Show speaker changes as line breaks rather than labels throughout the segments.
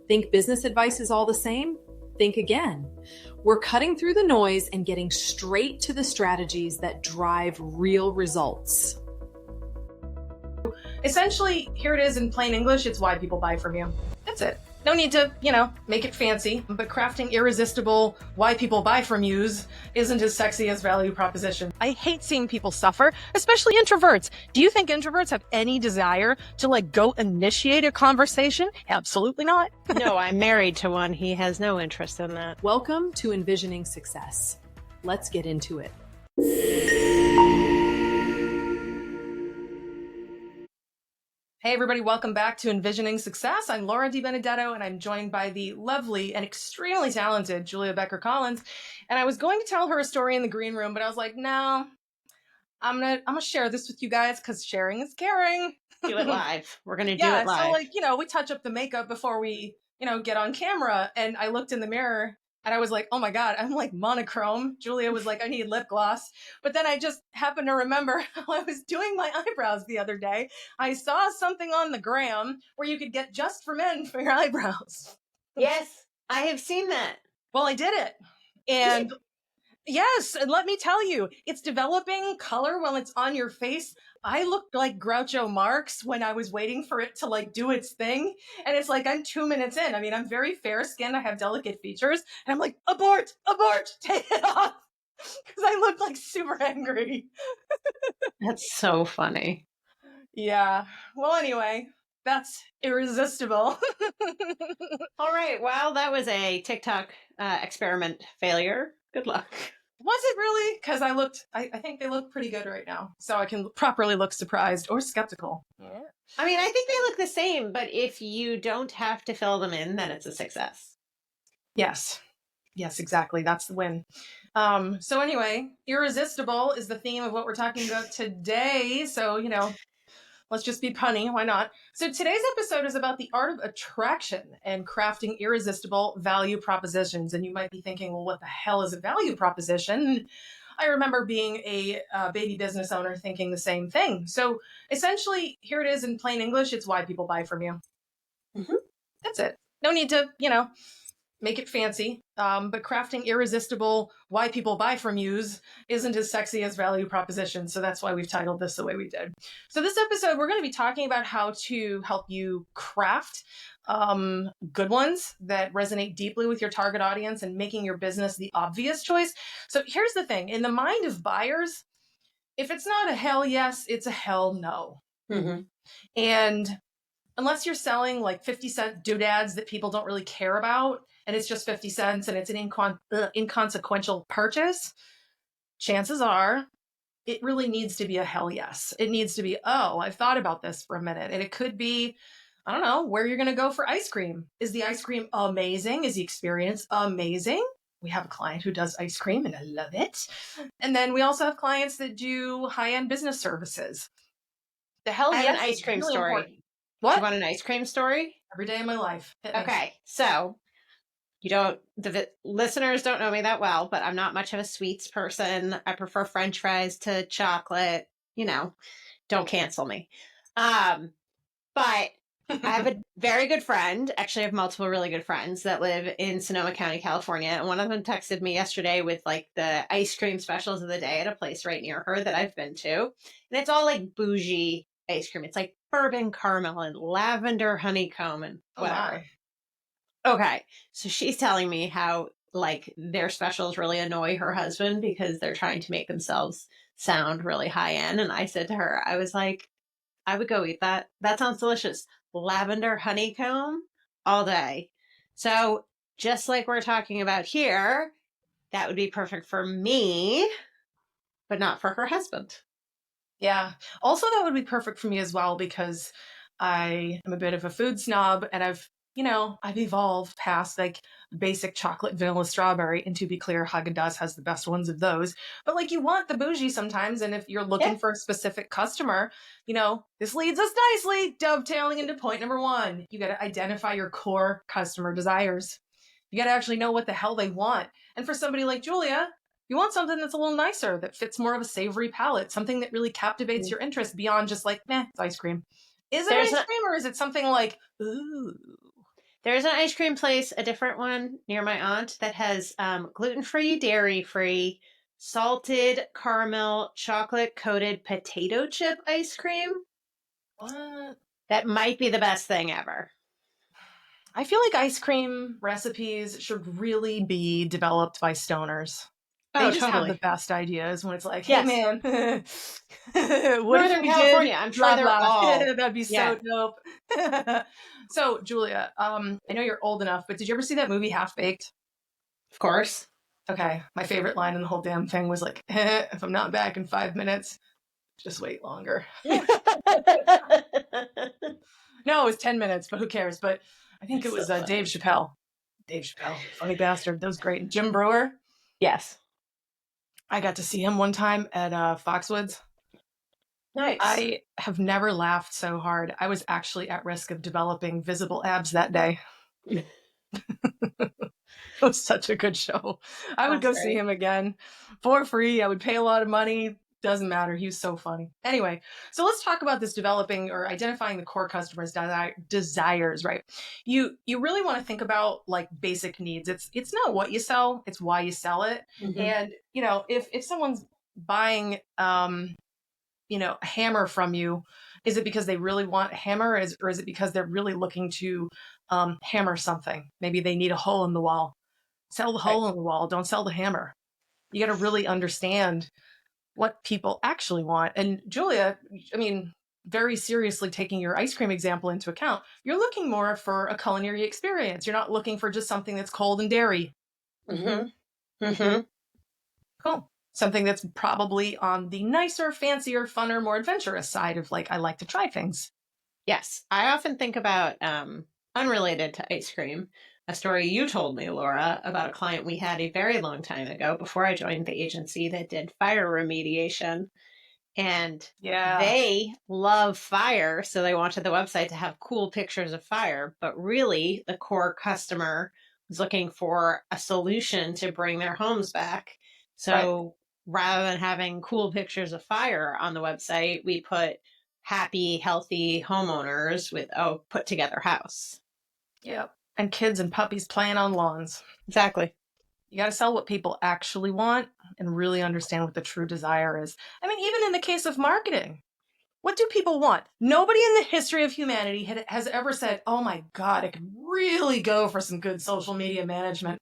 Think business advice is all the same? Think again. We're cutting through the noise and getting straight to the strategies that drive real results.
Essentially, here it is in plain English. It's why people buy from you. That's it. No need to, make it fancy, but crafting irresistible why people buy from yous isn't as sexy as value proposition. I hate seeing people suffer, especially introverts. Do you think introverts have any desire to go initiate a conversation? Absolutely not.
No, I'm married to one. He has no interest in that.
Welcome to enVisioning Success. Let's get into it.
Hey everybody, welcome back to enVisioning Success. I'm Laura DiBenedetto and I'm joined by the lovely and extremely talented Julia Becker Collins. And I was going to tell her a story in the green room, but I was like, no, I'm gonna share this with you guys because sharing is caring.
Do it live. We're gonna do it live.
So we touch up the makeup before we, get on camera. And I looked in the mirror and I was like, oh my God, I'm like monochrome. Julia was like, I need lip gloss. But then I just happened to remember how I was doing my eyebrows the other day. I saw something on the gram where you could get just for men for your eyebrows.
Yes, I have seen that.
Well, I did it. And yes, and let me tell you, it's developing color while it's on your face. I looked like Groucho Marx when I was waiting for it to do its thing. And it's like, I'm 2 minutes in. I mean, I'm very fair skinned. I have delicate features. And I'm like, abort, take it off. Because I look super angry.
That's so funny.
Yeah. Well, anyway, that's irresistible.
All right. Well, that was a TikTok experiment failure. Good luck.
Was it really? Because I think they look pretty good right now. So I can properly look surprised or skeptical.
Yeah. I mean, I think they look the same, but if you don't have to fill them in, then it's a success.
Yes. Yes, exactly. That's the win. So anyway, irresistible is the theme of what we're talking about today. So, let's just be punny. Why not? So today's episode is about the art of attraction and crafting irresistible value propositions. And you might be thinking, well, what the hell is a value proposition? I remember being a baby business owner thinking the same thing. So essentially, here it is in plain English. It's why people buy from you. Mm-hmm. That's it. No need to, make it fancy, but crafting irresistible why people buy from yous isn't as sexy as value proposition. So that's why we've titled this the way we did. So this episode, we're going to be talking about how to help you craft good ones that resonate deeply with your target audience and making your business the obvious choice. So here's the thing. In the mind of buyers, if it's not a hell yes, it's a hell no.
Mm-hmm.
And unless you're selling 50-cent doodads that people don't really care about, and it's just 50 cents and it's an inconsequential purchase, chances are it really needs to be a hell yes. It needs to be, oh, I've thought about this for a minute. And it could be, I don't know, where you're going to go for ice cream. Is the ice cream amazing? Is the experience amazing? We have a client who does ice cream and I love it. And then we also have clients that do high-end business services. The hell yes.
I have an ice cream
really
story.
Important. What?
Do you want an ice cream story?
Every day of my life.
Okay. So the listeners don't know me that well, but I'm not much of a sweets person. I prefer French fries to chocolate, don't cancel me. But I have a very good friend. Actually, I have multiple really good friends that live in Sonoma County, California. And one of them texted me yesterday with the ice cream specials of the day at a place right near her that I've been to. And it's all bougie ice cream. It's bourbon caramel and lavender honeycomb and whatever. Okay. So she's telling me how their specials really annoy her husband because they're trying to make themselves sound really high end. And I said to her, I was like, I would go eat that. That sounds delicious. Lavender honeycomb all day. So just like we're talking about here, that would be perfect for me, but not for her husband.
Yeah. Also, that would be perfect for me as well because I am a bit of a food snob and I've evolved past basic chocolate, vanilla, strawberry. And to be clear, Haagen-Dazs has the best ones of those. But you want the bougie sometimes. And if you're looking for a specific customer, this leads us nicely, dovetailing into point number 1. You got to identify your core customer desires. You got to actually know what the hell they want. And for somebody like Julia, you want something that's a little nicer, that fits more of a savory palate, something that really captivates your interest beyond just it's ice cream. Is it ice cream or is it something ooh?
There's an ice cream place, a different one near my aunt, that has gluten-free, dairy-free, salted caramel, chocolate-coated potato chip ice cream.
What?
That might be the best thing ever.
I feel like ice cream recipes should really be developed by stoners. They just have the best ideas when it's like, hey,
Yes.
man, what
Northern
if we
California,
did
I'm sure
blah,
they're
blah.
all.
That'd be so dope. So, Julia, I know you're old enough, but did you ever see that movie Half Baked?
Of course.
Okay. My favorite line in the whole damn thing was like, if I'm not back in 5 minutes, just wait longer. No, it was 10 minutes, but who cares? But I think it was Dave Chappelle. Dave Chappelle, funny bastard. That was great. And Jim Brewer.
Yes.
I got to see him one time at Foxwoods.
Nice.
I have never laughed so hard. I was actually at risk of developing visible abs that day. It was such a good show. I would go see him again for free. I would pay a lot of money. Doesn't matter. He was so funny. Anyway, so let's talk about this developing or identifying the core customers' desires, right? You really want to think about like basic needs. It's not what you sell, it's why you sell it.
Mm-hmm.
And, you know, if someone's buying, you know, a hammer from you, is it because they really want a hammer or is it because they're really looking to hammer something? Maybe they need a hole in the wall. Sell the hole in the wall. Don't sell the hammer. You got to really understand what people actually want. And Julia, I mean, very seriously taking your ice cream example into account, you're looking more for a culinary experience. You're not looking for just something that's cold and dairy.
Mm-hmm. Mm-hmm.
Cool. Something that's probably on the nicer, fancier, funner, more adventurous side of like, I like to try things.
Yes. I often think about, unrelated to ice cream, a story you told me, Laura, about a client we had a very long time ago before I joined the agency that did fire remediation. And they love fire, so they wanted the website to have cool pictures of fire. But really, the core customer was looking for a solution to bring their homes back. So rather than having cool pictures of fire on the website, we put happy, healthy homeowners with a put together house.
Yep. And kids and puppies playing on lawns.
Exactly.
You got to sell what people actually want and really understand what the true desire is. I mean, even in the case of marketing, what do people want? Nobody in the history of humanity has ever said, oh my God, I could really go for some good social media management.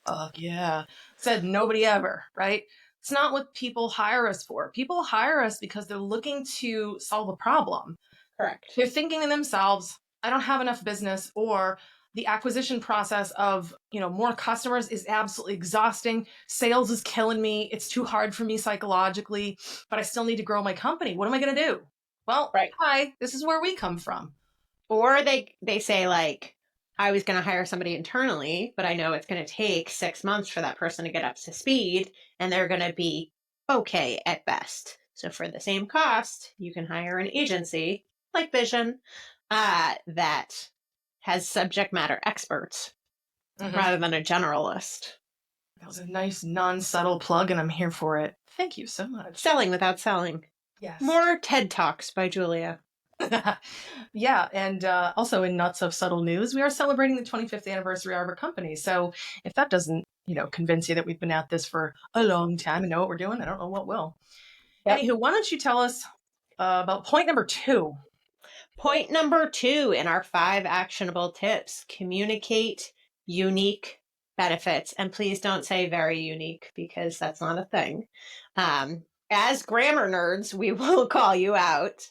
Oh, yeah. Said nobody ever, right? It's not what people hire us for. People hire us because they're looking to solve a problem.
Correct.
They're thinking to themselves, I don't have enough business, or the acquisition process of, you know, more customers is absolutely exhausting. Sales is killing me. It's too hard for me psychologically, but I still need to grow my company. What am I going to do? Well, hi, this is where we come from.
Or they say like, I was going to hire somebody internally, but I know it's going to take 6 months for that person to get up to speed, and they're going to be okay at best. So for the same cost, you can hire an agency like Vision that has subject matter experts rather than a generalist.
That was a nice non-subtle plug, and I'm here for it. Thank you so much.
Selling without selling.
Yes.
More TED Talks by Julia.
Yeah, and also in not so subtle news, we are celebrating the 25th anniversary of our company. So if that doesn't, you know, convince you that we've been at this for a long time and know what we're doing, I don't know what will. Yep. Anywho, why don't you tell us about point number 2?
Point number 2 in our 5 actionable tips: communicate unique benefits. And please don't say very unique, because that's not a thing. As grammar nerds, we will call you out.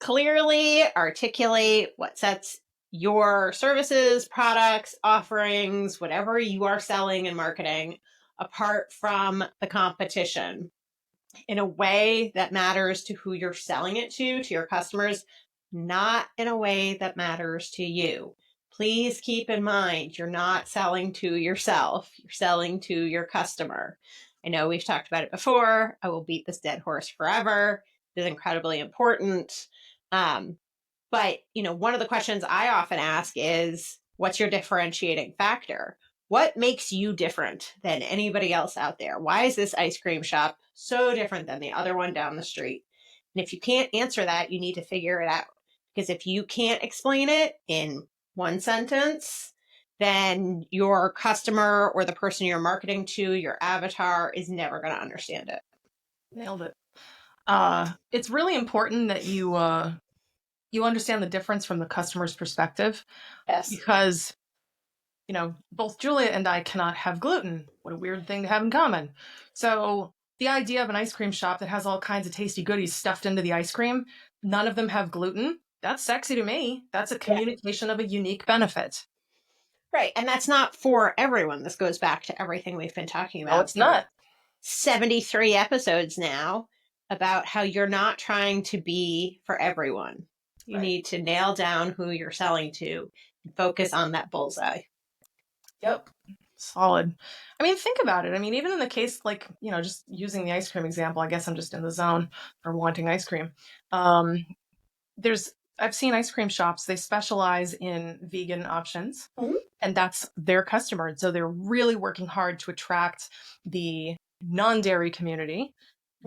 Clearly articulate what sets your services, products, offerings, whatever you are selling and marketing apart from the competition in a way that matters to who you're selling it to your customers, not in a way that matters to you. Please keep in mind, you're not selling to yourself, you're selling to your customer. I know we've talked about it before. I will beat this dead horse forever. It is incredibly important. But, you know, one of the questions I often ask is, what's your differentiating factor? What makes you different than anybody else out there? Why is this ice cream shop so different than the other one down the street? And if you can't answer that, you need to figure it out. Because if you can't explain it in one sentence, then your customer or the person you're marketing to, your avatar, is never going to understand it.
Nailed it. It's really important that you understand the difference from the customer's perspective.
Yes.
Because, both Julia and I cannot have gluten. What a weird thing to have in common. So the idea of an ice cream shop that has all kinds of tasty goodies stuffed into the ice cream, none of them have gluten. That's sexy to me. That's a communication of a unique benefit.
Right. And that's not for everyone. This goes back to everything we've been talking about.
No, it's not.
73 episodes now about how you're not trying to be for everyone. You need to nail down who you're selling to and focus on that bullseye.
Yep. Solid. I mean, think about it. I mean, even in the case, like, just using the ice cream example, I guess I'm just in the zone for wanting ice cream. I've seen ice cream shops, they specialize in vegan options, and that's their customer. So they're really working hard to attract the non-dairy community.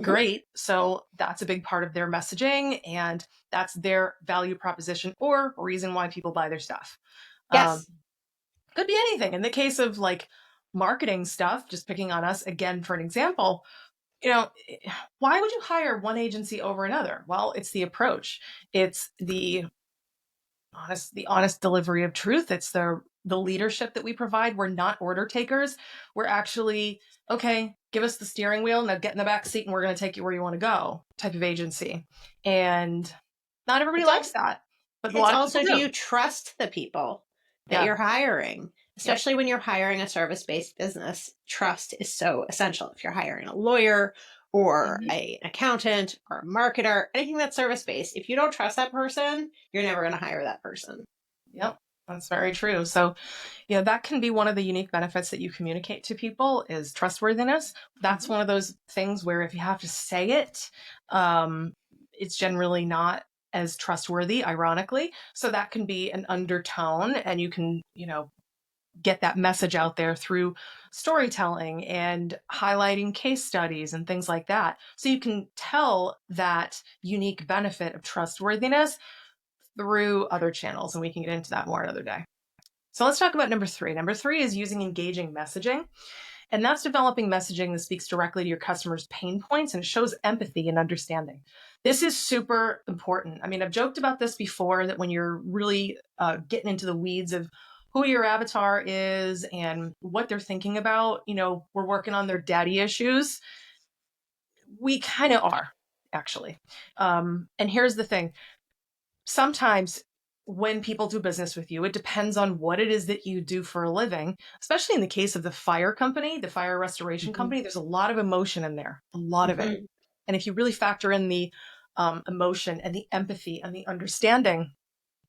Great. So that's a big part of their messaging, and that's their value proposition or reason why people buy their stuff.
Yes.
Could be anything. In the case of like marketing stuff, just picking on us again for an example, why would you hire one agency over another? Well, it's the approach. It's the honest delivery of truth. It's the leadership that we provide. We're not order takers. We're actually, okay, give us the steering wheel, now get in the back seat and we're going to take you where you want to go type of agency. And not everybody likes that. But
it's also, do you trust the people that you're hiring? Especially when you're hiring a service-based business, trust is so essential. If you're hiring a lawyer or an accountant or a marketer, anything that's service-based, if you don't trust that person, you're never going to hire that person.
Yep, that's very true. So, that can be one of the unique benefits that you communicate to people is trustworthiness. That's one of those things where if you have to say it, it's generally not as trustworthy, ironically. So that can be an undertone, and you can, get that message out there through storytelling and highlighting case studies and things like that. So you can tell that unique benefit of trustworthiness through other channels. And we can get into that more another day. So let's talk about number 3. Number 3 is using engaging messaging. And that's developing messaging that speaks directly to your customers' pain points and shows empathy and understanding. This is super important. I mean, I've joked about this before, that when you're really getting into the weeds of who your avatar is and what they're thinking about, we're working on their daddy issues. We kind of are, actually. And here's the thing. Sometimes when people do business with you, it depends on what it is that you do for a living, especially in the case of the fire company, the fire restoration company. There's a lot of emotion in there, a lot of it. And if you really factor in the emotion and the empathy and the understanding,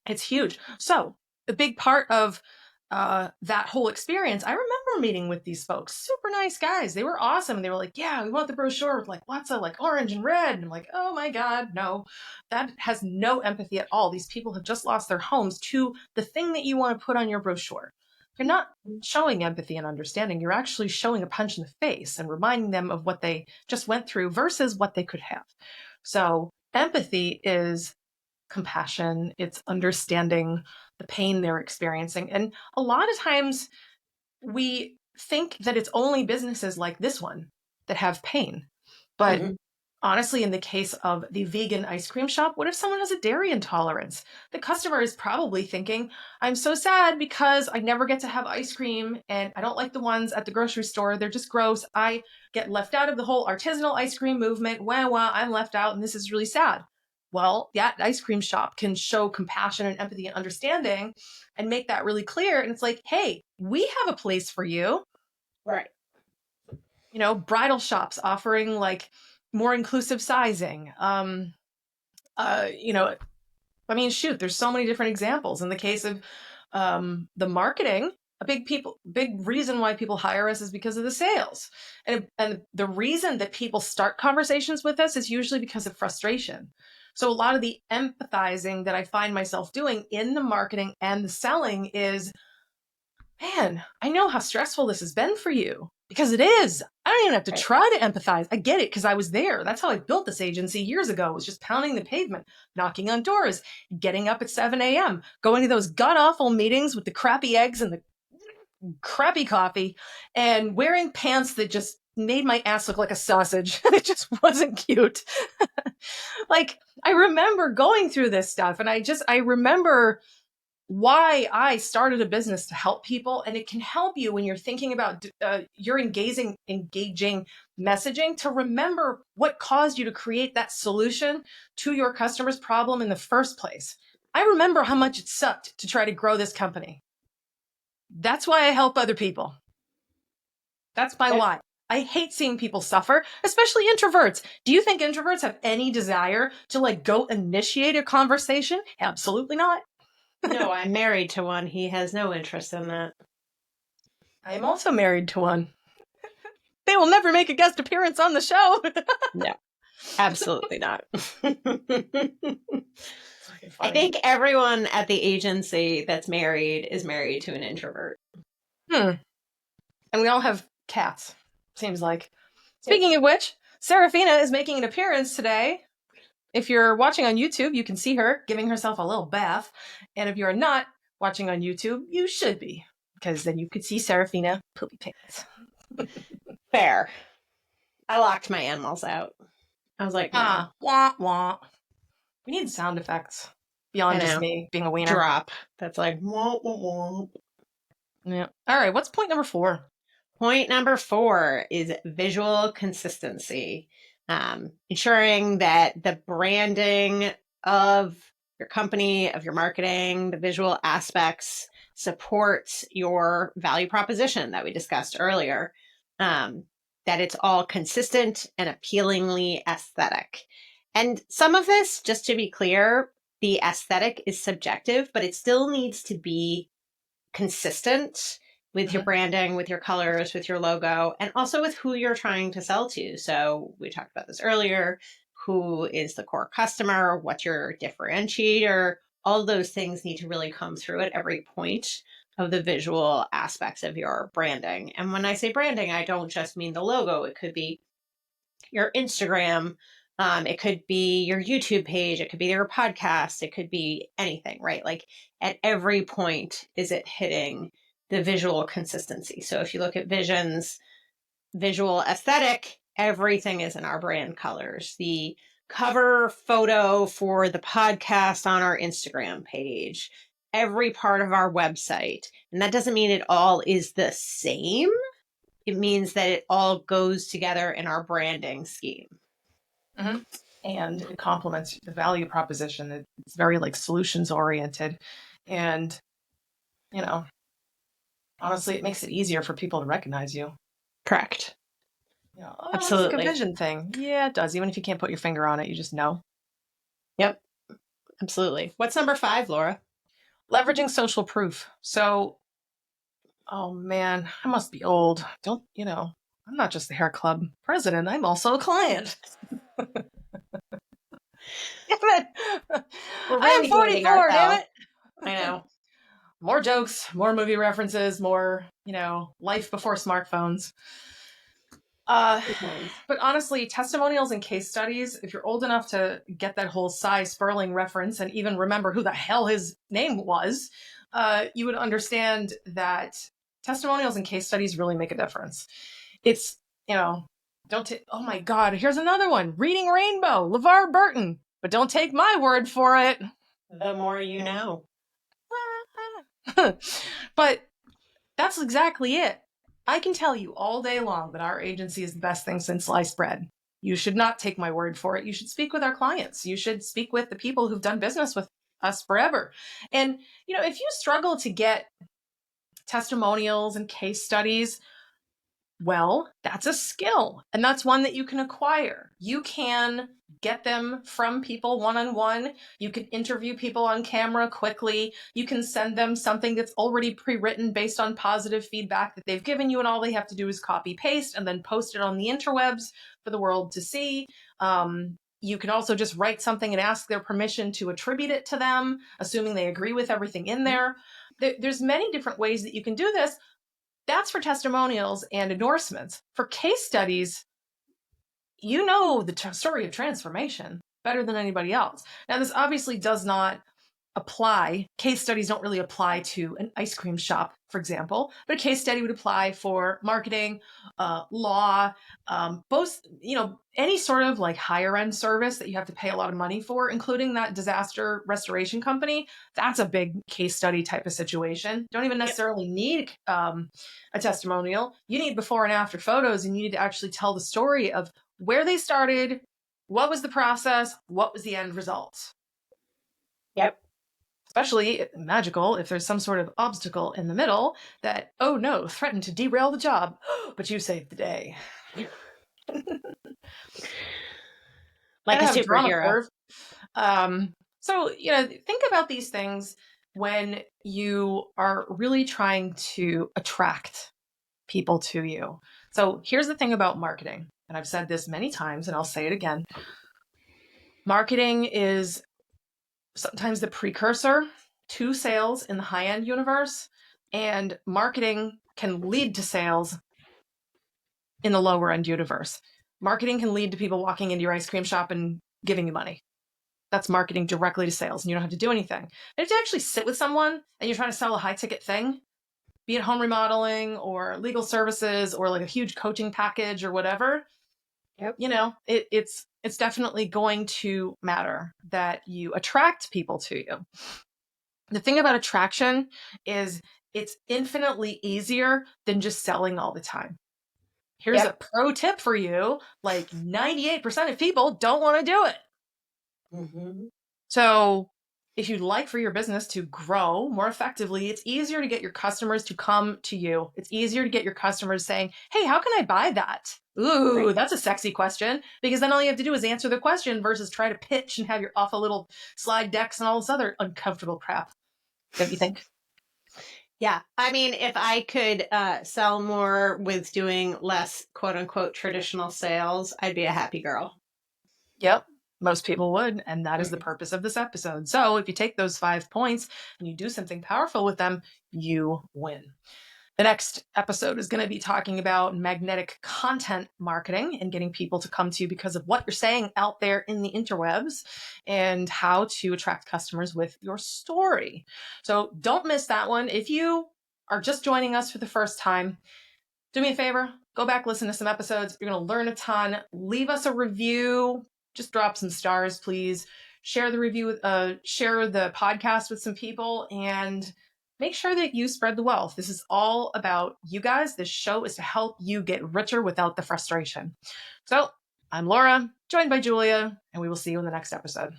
it's huge. So a big part of that whole experience, I remember meeting with these folks, super nice guys. They were awesome. And they were like, yeah, we want the brochure with like lots of like orange and red. And I'm like, oh my God, no, that has no empathy at all. These people have just lost their homes to the thing that you want to put on your brochure. You're not showing empathy and understanding. You're actually showing a punch in the face and reminding them of what they just went through versus what they could have. So empathy is compassion. It's understanding the pain they're experiencing. And a lot of times we think that it's only businesses like this one that have pain. But honestly, in the case of the vegan ice cream shop, what if someone has a dairy intolerance? The customer is probably thinking, I'm so sad because I never get to have ice cream and I don't like the ones at the grocery store. They're just gross. I get left out of the whole artisanal ice cream movement. Wah, wah, I'm left out and this is really sad. Well, that ice cream shop can show compassion and empathy and understanding and make that really clear. And it's like, hey, we have a place for you.
Right.
Bridal shops offering like more inclusive sizing. There's so many different examples. In the case of the marketing, a big reason why people hire us is because of the sales. And the reason that people start conversations with us is usually because of frustration. So a lot of the empathizing that I find myself doing in the marketing and the selling is, man, I know how stressful this has been for you. Because it is. I don't even have to try to empathize. I get it because I was there. That's how I built this agency years ago, was just pounding the pavement, knocking on doors, getting up at 7 a.m., going to those god-awful meetings with the crappy eggs and the crappy coffee, and wearing pants that just made my ass look like a sausage. It just wasn't cute. Like, I remember going through this stuff, and I remember why I started a business to help people. And it can help you when you're thinking about your engaging messaging, to remember what caused you to create that solution to your customer's problem in the first place. I remember how much it sucked to try to grow this company. That's why I help other people. That's my why. I hate seeing people suffer, especially introverts. Do you think introverts have any desire to like go initiate a conversation? Absolutely not.
No, I'm married to one. He has no interest in that.
I am also married to one. They will never make a guest appearance on the show.
No, absolutely not. I think everyone at the agency that's married is married to an introvert.
And we all have cats, seems like. Speaking of which, Serafina is making an appearance today. If you're watching on YouTube, you can see her giving herself a little bath. And if you're not watching on YouTube, you should be, because then you could see Serafina poopy pants.
Fair. I locked my animals out. I was like, no.
Wah, wah. We need sound effects beyond just me being a wiener.
Drop. That's like, wah, wah, wah.
Yeah. All right. What's point number 4?
Point number 4 is visual consistency. Ensuring that the branding of your company, of your marketing, the visual aspects supports your value proposition that we discussed earlier. That it's all consistent and appealingly aesthetic. And some of this, just to be clear, the aesthetic is subjective, but it still needs to be consistent with your branding, with your colors, with your logo, and also with who you're trying to sell to. So we talked about this earlier. Who is the core customer? What's your differentiator? All those things need to really come through at every point of the visual aspects of your branding. And when I say branding, I don't just mean the logo. It could be your Instagram. It could be your YouTube page. It could be your podcast. It could be anything, right? Like at every point, is it hitting the visual consistency? So if you look at Vision's visual aesthetic, everything is in our brand colors. The cover photo for the podcast on our Instagram page, every part of our website. And that doesn't mean it all is the same. It means that it all goes together in our branding scheme.
Mm-hmm. And it complements the value proposition. It's very like solutions oriented. And, you know, honestly, it makes it easier for people to recognize you.
Correct.
You know,
absolutely.
It's like a vision thing. Yeah, it does. Even if you can't put your finger on it, you just know.
Yep. Absolutely. What's number 5, Laura?
Leveraging social proof. So, oh man, I must be old. I'm not just the hair club president. I'm also a client. Damn it. I am 44, damn it.
I know.
More jokes, more movie references, more, life before smartphones. But honestly, testimonials and case studies, if you're old enough to get that whole Cy Sperling reference and even remember who the hell his name was, you would understand that testimonials and case studies really make a difference. It's, oh my God, here's another one. Reading Rainbow, LeVar Burton. But don't take my word for it.
The more you know.
But that's exactly it. I can tell you all day long that our agency is the best thing since sliced bread. You should not take my word for it. You should speak with our clients. You should speak with the people who've done business with us forever. And, if you struggle to get testimonials and case studies, well, that's a skill. And that's one that you can acquire. You can get them from people one-on-one. You can interview people on camera quickly. You can send them something that's already pre-written based on positive feedback that they've given you, and all they have to do is copy paste and then post it on the interwebs for the world to see. You can also just write something and ask their permission to attribute it to them, assuming they agree with everything in there. there's many different ways that you can do this. That's for testimonials and endorsements. For case studies, you know the story of transformation better than anybody else. Now, this obviously does not apply. Case studies don't really apply to an ice cream shop, for example, but a case study would apply for marketing, law, both, any sort of like higher end service that you have to pay a lot of money for, including that disaster restoration company. That's a big case study type of situation. Don't even necessarily need a testimonial. You need before and after photos, and you need to actually tell the story of where they started, what was the process, what was the end result.
Yep.
Especially magical if there's some sort of obstacle in the middle that, oh no, threatened to derail the job, but you saved the day.
Like a superhero.
So, think about these things when you are really trying to attract people to you. So here's the thing about marketing, and I've said this many times, and I'll say it again. Marketing is sometimes the precursor to sales in the high-end universe, and marketing can lead to sales in the lower-end universe. Marketing can lead to people walking into your ice cream shop and giving you money. That's marketing directly to sales, and you don't have to do anything. And if you actually sit with someone and you're trying to sell a high-ticket thing, be it home remodeling or legal services or like a huge coaching package or whatever, it's definitely going to matter that you attract people to you. The thing about attraction is it's infinitely easier than just selling all the time. Here's a pro tip for you. Like 98% of people don't want to do it.
Mm-hmm.
So if you'd like for your business to grow more effectively, it's easier to get your customers to come to you. It's easier to get your customers saying, hey, how can I buy that? Ooh, that's a sexy question, because then all you have to do is answer the question versus try to pitch and have your awful little slide decks and all this other uncomfortable crap. Don't you think?
Yeah. I mean, if I could sell more with doing less quote unquote traditional sales, I'd be a happy girl.
Yep. Most people would. And that is the purpose of this episode. So if you take those 5 points and you do something powerful with them, you win. The next episode is going to be talking about magnetic content marketing and getting people to come to you because of what you're saying out there in the interwebs and how to attract customers with your story. So don't miss that one. If you are just joining us for the first time, do me a favor, go back, listen to some episodes. You're going to learn a ton. Leave us a review. Just drop some stars, please. Share the review, share the podcast with some people, and make sure that you spread the wealth. This is all about you guys. This show is to help you get richer without the frustration. So I'm Laura, joined by Julia, and we will see you in the next episode.